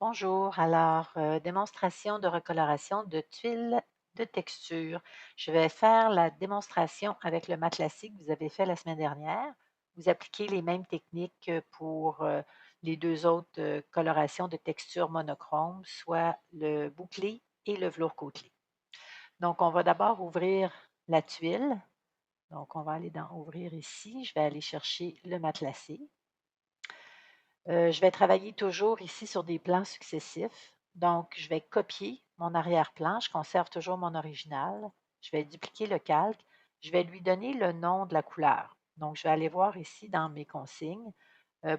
Bonjour, démonstration de recoloration de tuiles de texture. Je vais faire la démonstration avec le matelassé que vous avez fait la semaine dernière. Vous appliquez les mêmes techniques pour les deux autres colorations de texture monochrome, soit le bouclé et le velours côtelé. Donc, on va d'abord ouvrir la tuile. Donc, on va aller dans Ouvrir ici. Je vais aller chercher le matelassé. Je vais travailler toujours ici sur des plans successifs. Donc, je vais copier mon arrière-plan. Je conserve toujours mon original. Je vais dupliquer le calque. Je vais lui donner le nom de la couleur. Donc, je vais aller voir ici dans mes consignes.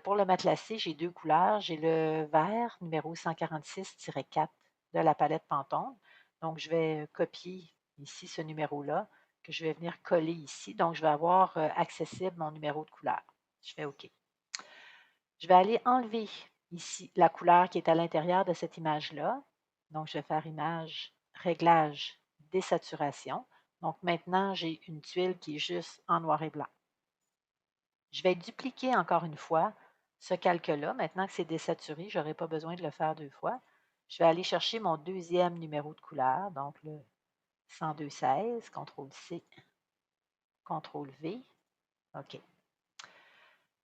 Pour le matelassé, j'ai deux couleurs. J'ai le vert numéro 146-4 de la palette Pantone. Donc, je vais copier ici ce numéro-là que je vais venir coller ici. Donc, je vais avoir accessible mon numéro de couleur. Je fais OK. Je vais aller enlever ici la couleur qui est à l'intérieur de cette image-là. Donc, je vais faire Image, Réglage, Désaturation. Donc, maintenant, j'ai une tuile qui est juste en noir et blanc. Je vais dupliquer encore une fois ce calque-là. Maintenant que c'est désaturé, je n'aurai pas besoin de le faire deux fois. Je vais aller chercher mon deuxième numéro de couleur, donc le 102-16, CTRL-C, CTRL-V. OK.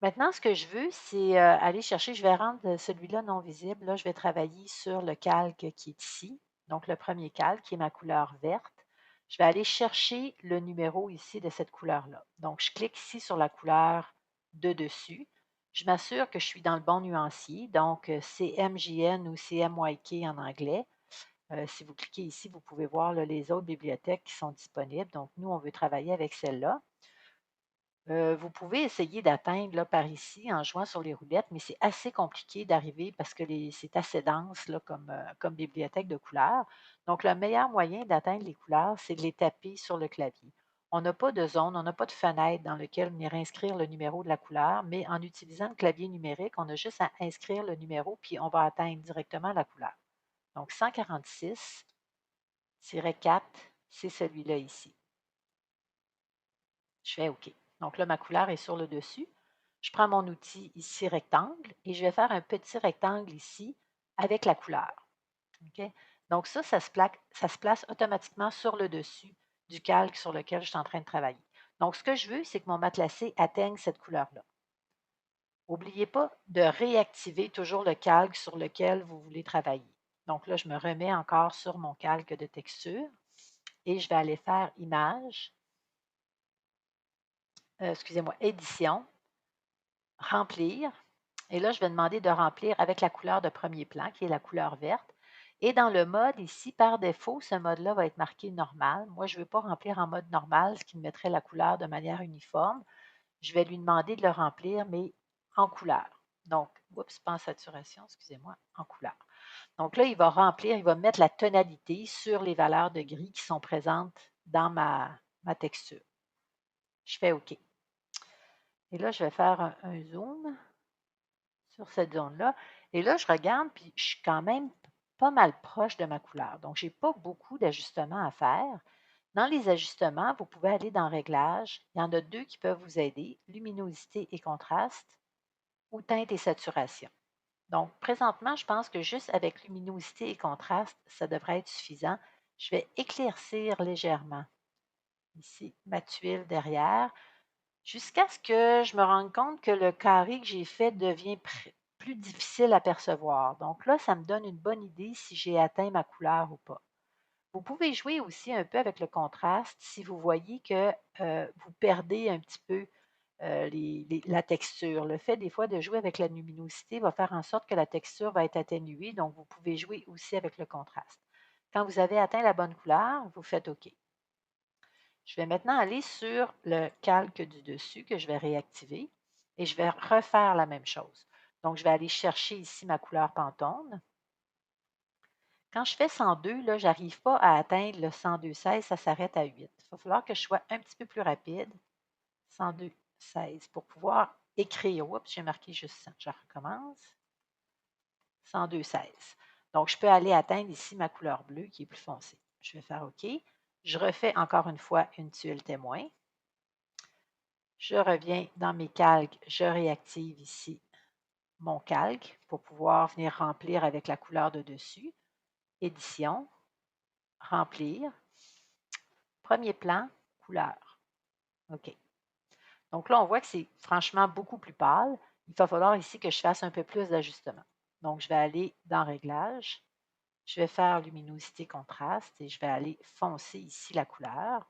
Maintenant, ce que je veux, c'est aller chercher, je vais rendre celui-là non visible. Là, je vais travailler sur le calque qui est ici. Donc, le premier calque, qui est ma couleur verte. Je vais aller chercher le numéro ici de cette couleur-là. Donc, je clique ici sur la couleur de dessus. Je m'assure que je suis dans le bon nuancier. Donc, c'est MJN ou CMYK en anglais. Si vous cliquez ici, vous pouvez voir là, les autres bibliothèques qui sont disponibles. Donc, nous, on veut travailler avec celle-là. Vous pouvez essayer d'atteindre là, par ici en jouant sur les roulettes, mais c'est assez compliqué d'arriver parce que c'est assez dense là, comme bibliothèque de couleurs. Donc, le meilleur moyen d'atteindre les couleurs, c'est de les taper sur le clavier. On n'a pas de zone, on n'a pas de fenêtre dans laquelle venir inscrire le numéro de la couleur, mais en utilisant le clavier numérique, on a juste à inscrire le numéro, puis on va atteindre directement la couleur. Donc, 146-4, c'est celui-là ici. Je fais OK. Donc là, ma couleur est sur le dessus. Je prends mon outil ici rectangle et je vais faire un petit rectangle ici avec la couleur. OK? Donc ça se place automatiquement sur le dessus du calque sur lequel je suis en train de travailler. Donc, ce que je veux, c'est que mon matelassé atteigne cette couleur-là. N'oubliez pas de réactiver toujours le calque sur lequel vous voulez travailler. Donc là, je me remets encore sur mon calque de texture et je vais aller faire Image, excusez-moi, Édition, Remplir. Et là, je vais demander de remplir avec la couleur de premier plan, qui est la couleur verte. Et dans le mode ici, par défaut, ce mode-là va être marqué normal. Moi, je ne veux pas remplir en mode normal, ce qui me mettrait la couleur de manière uniforme. Je vais lui demander de le remplir, mais en couleur. Donc, oups, pas en saturation, excusez-moi, en couleur. Donc là, il va remplir, il va mettre la tonalité sur les valeurs de gris qui sont présentes dans ma texture. Je fais OK. Et là, je vais faire un zoom sur cette zone-là. Et là, je regarde, puis je suis quand même pas mal proche de ma couleur. Donc, je n'ai pas beaucoup d'ajustements à faire. Dans les ajustements, vous pouvez aller dans Réglages. Il y en a deux qui peuvent vous aider, luminosité et contraste ou teinte et saturation. Donc, présentement, je pense que juste avec luminosité et contraste, ça devrait être suffisant. Je vais éclaircir légèrement ici ma tuile derrière jusqu'à ce que je me rende compte que le carré que j'ai fait devient plus difficile à percevoir. Donc là, ça me donne une bonne idée si j'ai atteint ma couleur ou pas. Vous pouvez jouer aussi un peu avec le contraste si vous voyez que vous perdez un petit peu la texture. Le fait des fois de jouer avec la luminosité va faire en sorte que la texture va être atténuée, donc vous pouvez jouer aussi avec le contraste. Quand vous avez atteint la bonne couleur, vous faites OK. Je vais maintenant aller sur le calque du dessus que je vais réactiver et je vais refaire la même chose. Donc, je vais aller chercher ici ma couleur Pantone. Quand je fais 102, là, je n'arrive pas à atteindre le 102-16, ça s'arrête à 8. Il va falloir que je sois un petit peu plus rapide. 102-16 pour pouvoir écrire. Oups, j'ai marqué juste ça. Je recommence. 102-16. Donc, je peux aller atteindre ici ma couleur bleue qui est plus foncée. Je vais faire OK. Je refais encore une fois une tuile témoin. Je reviens dans mes calques, je réactive ici mon calque pour pouvoir venir remplir avec la couleur de dessus. Édition, remplir, premier plan, couleur. OK. Donc là, on voit que c'est franchement beaucoup plus pâle. Il va falloir ici que je fasse un peu plus d'ajustement. Donc, je vais aller dans Réglages. Je vais faire Luminosité, Contraste et je vais aller foncer ici la couleur.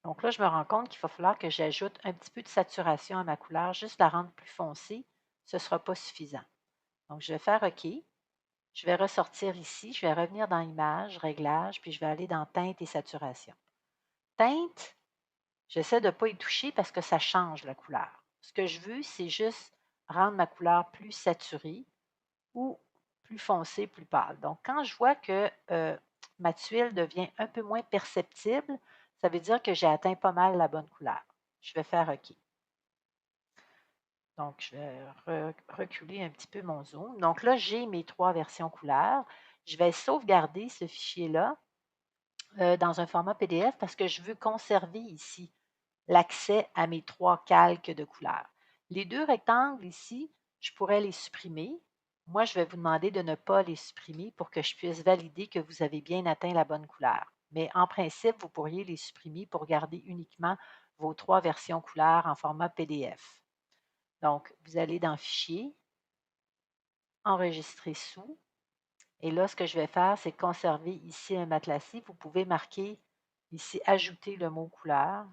Donc là, je me rends compte qu'il va falloir que j'ajoute un petit peu de saturation à ma couleur, juste la rendre plus foncée. Ce ne sera pas suffisant. Donc, je vais faire OK. Je vais ressortir ici. Je vais revenir dans Images, Réglages, puis je vais aller dans Teinte et Saturation. Teinte, j'essaie de ne pas y toucher parce que ça change la couleur. Ce que je veux, c'est juste rendre ma couleur plus saturée ou plus foncée, plus pâle. Donc, quand je vois que ma tuile devient un peu moins perceptible, ça veut dire que j'ai atteint pas mal la bonne couleur. Je vais faire OK. Donc, je vais reculer un petit peu mon zoom. Donc là, j'ai mes 3 versions couleurs. Je vais sauvegarder ce fichier-là dans un format PDF parce que je veux conserver ici l'accès à mes 3 calques de couleurs. Les 2 rectangles ici, je pourrais les supprimer. Moi, je vais vous demander de ne pas les supprimer pour que je puisse valider que vous avez bien atteint la bonne couleur. Mais en principe, vous pourriez les supprimer pour garder uniquement vos 3 versions couleurs en format PDF. Donc, vous allez dans Fichier, Enregistrer sous. Et là, ce que je vais faire, c'est conserver ici un matelassé. Vous pouvez marquer ici Ajouter le mot couleur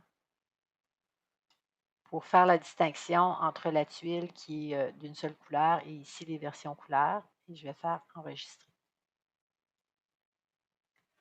pour faire la distinction entre la tuile qui est d'une seule couleur et ici les versions couleurs. Et je vais faire Enregistrer.